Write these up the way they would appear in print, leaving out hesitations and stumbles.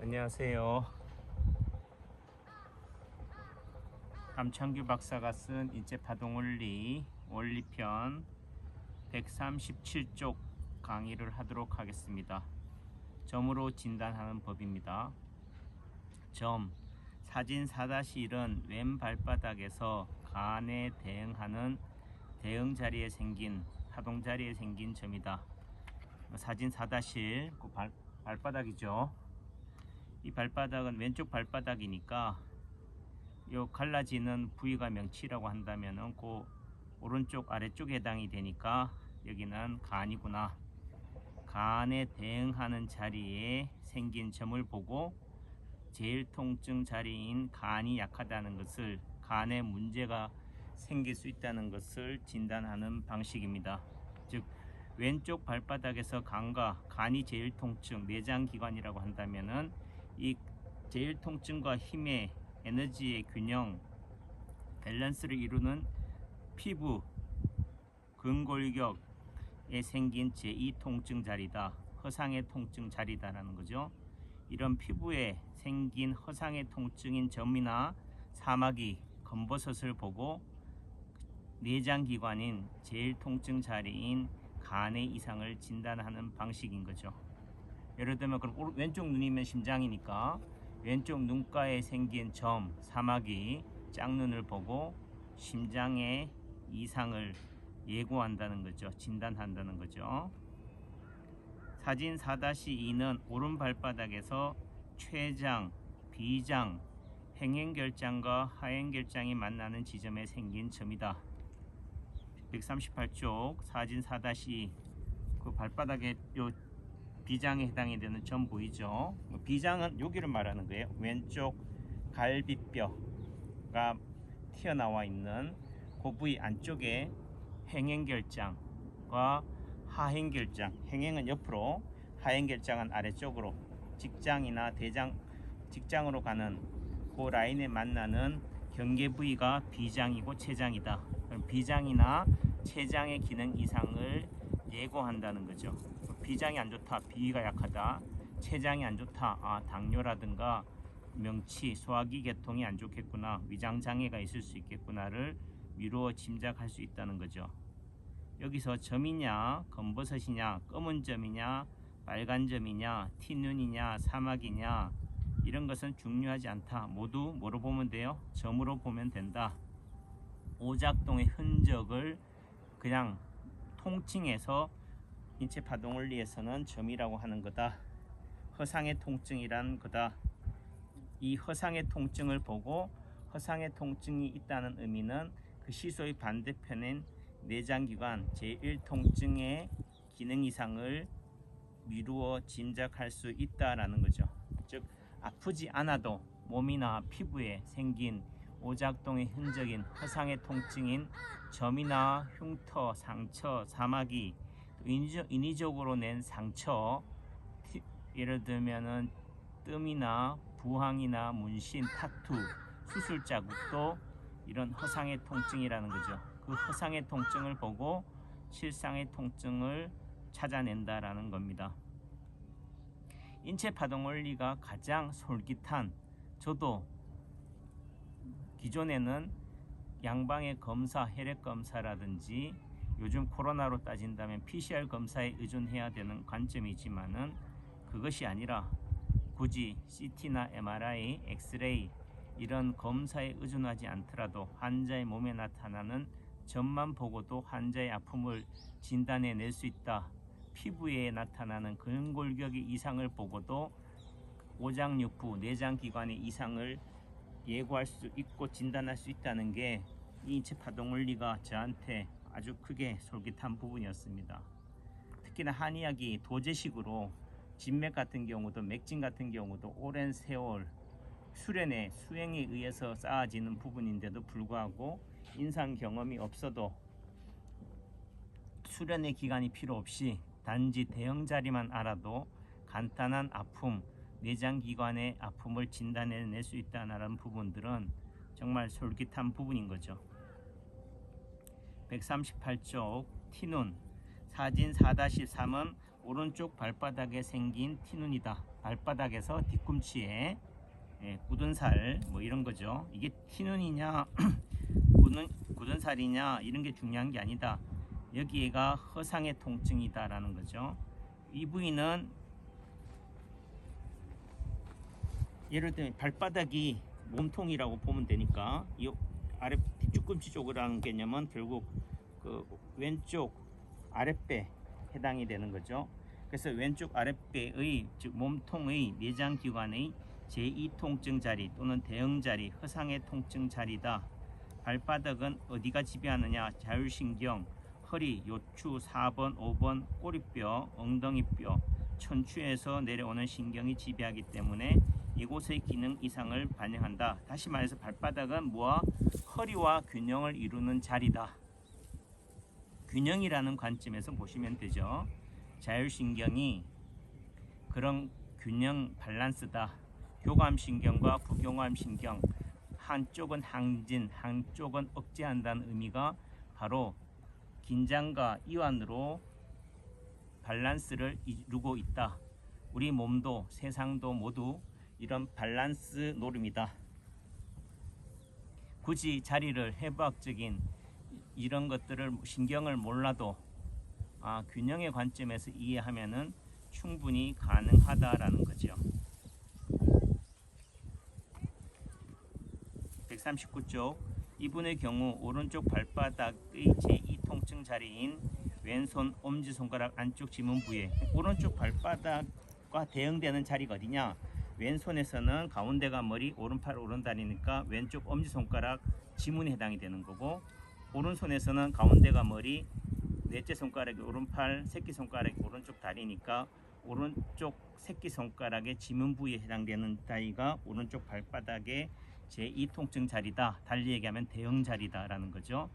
안녕하세요. 감창규 박사가 쓴 인체파동원리 원리편 137쪽 강의를 하도록 하겠습니다. 점으로 진단하는 법입니다. 점, 사진 4-1은 왼 발바닥에서 간에 대응하는 대응 자리에 생긴 파동 자리에 생긴 점이다. 사진 4-1, 그 발바닥이죠. 이 발바닥은 왼쪽 발바닥이니까 요 갈라지는 부위가 명치라고 한다면은 그 오른쪽 아래쪽에 해당이 되니까 여기는 간이구나. 간에 대응하는 자리에 생긴 점을 보고 제일 통증 자리인 간이 약하다는 것을, 간에 문제가 생길 수 있다는 것을 진단하는 방식입니다. 즉 왼쪽 발바닥에서 간이 제일 통증, 내장기관이라고 한다면은 이 제일 통증과 힘의 에너지의 균형, 밸런스를 이루는 피부, 근골격에 생긴 제2 통증 자리다. 허상의 통증 자리다라는 거죠. 이런 피부에 생긴 허상의 통증인 점이나 사마귀, 검버섯을 보고 내장기관인 제일 통증 자리인 간의 이상을 진단하는 방식인 거죠. 예를 들면 그럼 왼쪽 눈이면 심장이니까 왼쪽 눈가에 생긴 점, 사마귀, 짝눈을 보고 심장의 이상을 예고한다는 거죠. 진단한다는 거죠. 사진 4-2는 오른 발바닥에서 췌장, 비장, 행행결장과 하행결장이 만나는 지점에 생긴 점이다. 138쪽 사진 4-2, 그 발바닥에 요 비장에 해당이 되는 점 보이죠? 비장은 여기를 말하는 거예요. 왼쪽 갈비뼈가 튀어나와 있는 그 부위 안쪽에 행행결장과 하행결장, 행행은 옆으로, 하행결장은 아래쪽으로, 직장이나 직장으로 가는 그 라인에 만나는 경계 부위가 비장이고 췌장이다. 그럼 비장이나 췌장의 기능 이상을 예고한다는 거죠. 비장이 안 좋다, 비위가 약하다. 췌장이 안 좋다, 당뇨라든가 명치, 소화기 계통이 안 좋겠구나, 위장 장애가 있을 수 있겠구나를 미루어 짐작할 수 있다는 거죠. 여기서 점이냐, 검버섯이냐, 검은 점이냐, 빨간 점이냐, 티눈이냐, 사마귀냐, 이런 것은 중요하지 않다. 모두 뭐로 보면 돼요? 점으로 보면 된다. 오작동의 흔적을 그냥 통칭해서 인체파동원리에서는 점이라고 하는 거다. 허상의 통증이란 거다. 이 허상의 통증을 보고 허상의 통증이 있다는 의미는 그 시소의 반대편인 내장기관 제1통증의 기능 이상을 미루어 짐작할 수 있다라는 거죠. 즉 아프지 않아도 몸이나 피부에 생긴 오작동의 흔적인 허상의 통증인 점이나 흉터, 상처, 사마귀, 인위적으로 낸 상처, 예를 들면은 뜸이나 부항이나 문신, 타투, 수술 자국도 이런 허상의 통증이라는 거죠. 그 허상의 통증을 보고 실상의 통증을 찾아낸다라는 겁니다. 인체파동원리가 가장 솔깃한, 저도 기존에는 양방의 검사, 혈액 검사라든지 요즘 코로나로 따진다면 PCR 검사에 의존해야 되는 관점이지만은 그것이 아니라 굳이 CT나 MRI, 엑스레이 이런 검사에 의존하지 않더라도 환자의 몸에 나타나는 점만 보고도 환자의 아픔을 진단해낼 수 있다. 피부에 나타나는 근골격의 이상을 보고도 오장육부, 내장기관의 이상을 예고할 수 있고 진단할 수 있다는 게 이 인체파동원리가 저한테 아주 크게 솔깃한 부분이었습니다. 특히나 한의학이 도제식으로 진맥 같은 경우도, 맥진 같은 경우도 오랜 세월 수련의 수행에 의해서 쌓아지는 부분인데도 불구하고 임상 경험이 없어도 수련의 기간이 필요 없이 단지 대응 자리만 알아도 간단한 아픔, 내장기관의 아픔을 진단해낼 수 있다는 부분들은 정말 솔깃한 부분인 거죠. 138쪽 티눈 사진 4-3은 오른쪽 발바닥에 생긴 티눈이다. 발바닥에서 뒤꿈치에 굳은 살 뭐 이런 거죠. 이게 티눈이냐 굳은 살이냐 이런 게 중요한 게 아니다. 여기가 허상의 통증이다라는 거죠. 이 부위는 예를 들면 발바닥이 몸통이라고 보면 되니까 이 아래 뒤꿈치 쪽으로 하는 개념은 결국 그 왼쪽 아랫배 해당이 되는 거죠. 그래서 왼쪽 아랫배의 즉 몸통의 내장기관의 제2통증 자리 또는 대응 자리, 허상의 통증 자리다. 발바닥은 어디가 지배하느냐? 자율신경, 허리, 요추, 4번, 5번, 꼬리뼈, 엉덩이뼈, 척추에서 내려오는 신경이 지배하기 때문에 이곳의 기능 이상을 반영한다. 다시 말해서 발바닥은 뭐와? 허리와 균형을 이루는 자리다. 균형이라는 관점에서 보시면 되죠. 자율신경이 그런 균형 밸런스다. 교감신경과 부교감신경, 한쪽은 항진, 한쪽은 억제한다는 의미가 바로 긴장과 이완으로 밸런스를 이루고 있다. 우리 몸도 세상도 모두 이런 밸런스 노름이다. 굳이 자리를 해부학적인 이런 것들을 신경을 몰라도 균형의 관점에서 이해하면은 충분히 가능하다라는 거죠. 139쪽 이분의 경우 오른쪽 발바닥의 제2통증 자리인 왼손 엄지손가락 안쪽 지문 부위에 오른쪽 발바닥과 대응되는 자리가 어디냐? 왼손에서는 가운데가 머리, 오른팔, 오른다리니까 왼쪽 엄지손가락 지문에 해당이 되는 거고, 오른손에서는 가운데가 머리, 넷째 손가락이 오른팔, 새끼손가락이 오른쪽 다리니까 오른쪽 새끼손가락의 지문 부위에 해당되는 다리가 오른쪽 발바닥의 제2통증 자리다. 달리 얘기하면 대응 자리다 라는 거죠.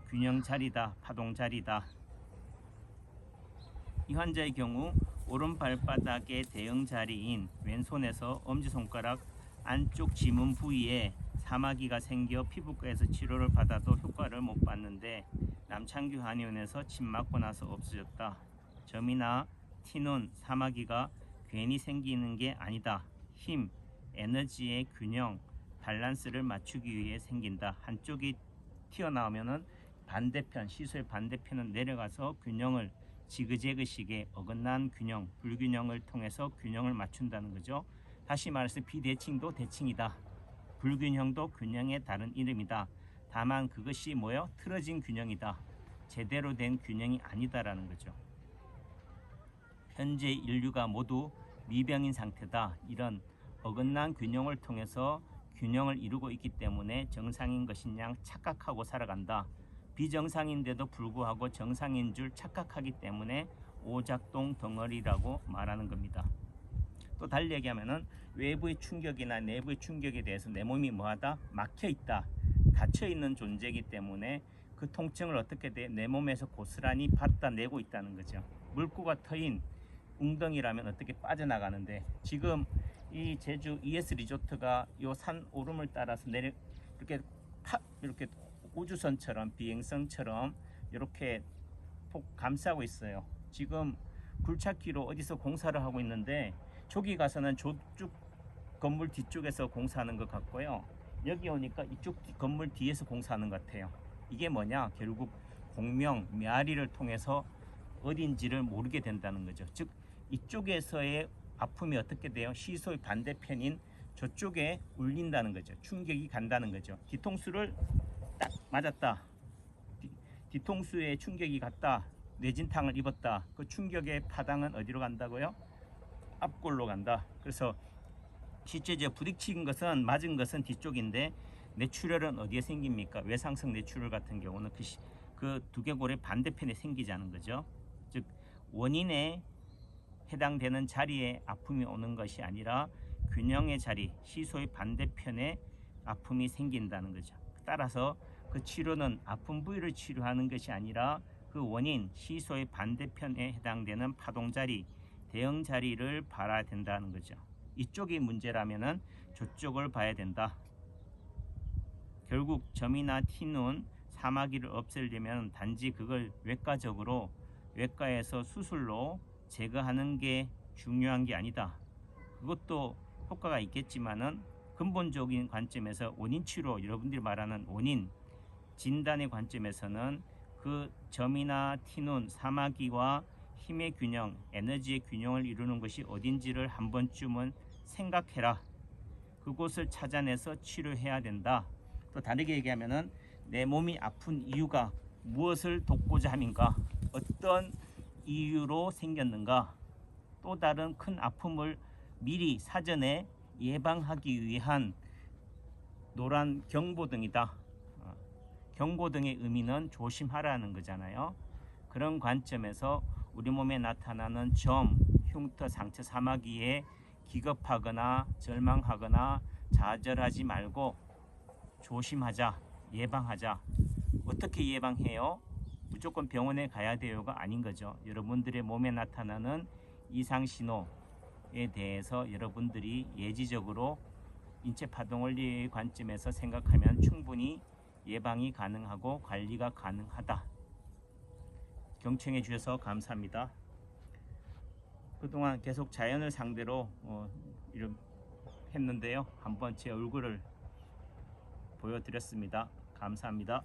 균형 자리다, 파동 자리다. 이 환자의 경우 오른 발바닥의 대응 자리인 왼손에서 엄지손가락 안쪽 지문 부위에 사마귀가 생겨 피부과에서 치료를 받아도 효과를 못 봤는데 남창규 한의원에서 침 맞고 나서 없어졌다. 점이나 티눈, 사마귀가 괜히 생기는 게 아니다. 힘, 에너지의 균형, 밸런스를 맞추기 위해 생긴다. 한쪽이 튀어나오면은 반대편, 시소의 반대편은 내려가서 균형을 지그재그식의 어긋난 균형, 불균형을 통해서 균형을 맞춘다는 거죠. 다시 말해서 비대칭도 대칭이다. 불균형도 균형의 다른 이름이다. 다만 그것이 뭐요? 틀어진 균형이다. 제대로 된 균형이 아니다라는 거죠. 현재 인류가 모두 미병인 상태다. 이런 어긋난 균형을 통해서 균형을 이루고 있기 때문에 정상인 것인 양 착각하고 살아간다. 비정상인데도 불구하고 정상인 줄 착각하기 때문에 오작동 덩어리라고 말하는 겁니다. 또 달리 얘기하면은 외부의 충격이나 내부의 충격에 대해서 내 몸이 뭐하다? 막혀 있다. 닫혀 있는 존재이기 때문에 그 통증을 어떻게 내 몸에서 고스란히 받아내고 있다는 거죠. 물구가 트인 웅덩이라면 어떻게 빠져나가는데 지금 이 제주 ES 리조트가 요 산 오름을 따라서 이렇게 우주선처럼 비행선처럼 이렇게 폭 감싸고 있어요. 지금 굴착기로 어디서 공사를 하고 있는데 저기 가서는 저쪽 건물 뒤쪽에서 공사하는 것 같고요. 여기 오니까 이쪽 건물 뒤에서 공사하는 것 같아요. 이게 뭐냐? 결국 공명, 메아리를 통해서 어딘지를 모르게 된다는 거죠. 즉 이쪽에서의 아픔이 어떻게 돼요? 시소의 반대편인 저쪽에 울린다는 거죠. 충격이 간다는 거죠. 뒤통수를 딱 맞았다. 뒤통수에 충격이 갔다. 뇌진탕을 입었다. 그 충격의 파당은 어디로 간다고요? 앞골로 간다. 그래서 실제 부딪힌 것은 맞은 것은 뒤쪽인데 뇌출혈은 어디에 생깁니까? 외상성 뇌출혈 같은 경우는 그 두개골의 반대편에 생기자는 거죠. 즉 원인에 해당되는 자리에 아픔이 오는 것이 아니라 균형의 자리, 시소의 반대편에 아픔이 생긴다는 거죠. 따라서 그 치료는 아픈 부위를 치료하는 것이 아니라 그 원인, 시소의 반대편에 해당되는 파동 자리, 대응 자리를 봐야 된다는 거죠. 이쪽이 문제라면은 저쪽을 봐야 된다. 결국 점이나 티눈, 사마귀를 없애려면 단지 그걸 외과적으로 외과에서 수술로 제거하는 게 중요한 게 아니다. 그것도 효과가 있겠지만은 근본적인 관점에서 원인 치료, 여러분들이 말하는 원인 진단의 관점에서는 그 점이나 티눈, 사마귀와 힘의 균형, 에너지의 균형을 이루는 것이 어딘지를 한 번쯤은 생각해라. 그곳을 찾아내서 치료해야 된다. 또 다르게 얘기하면은 내 몸이 아픈 이유가 무엇을 돕고자 함인가, 어떤 이유로 생겼는가, 또 다른 큰 아픔을 미리 사전에 예방하기 위한 노란 경보등이다. 경고등의 의미는 조심하라는 거잖아요. 그런 관점에서 우리 몸에 나타나는 점, 흉터, 상처, 사마귀에 기겁하거나 절망하거나 좌절하지 말고 조심하자, 예방하자. 어떻게 예방해요? 무조건 병원에 가야 돼요가 아닌 거죠. 여러분들의 몸에 나타나는 이상 신호에 대해서 여러분들이 예지적으로 인체 파동 원리의 관점에서 생각하면 충분히 예방이 가능하고 관리가 가능하다. 경청해 주셔서 감사합니다. 그동안 계속 자연을 상대로 했는데요. 한번 제 얼굴을 보여드렸습니다. 감사합니다.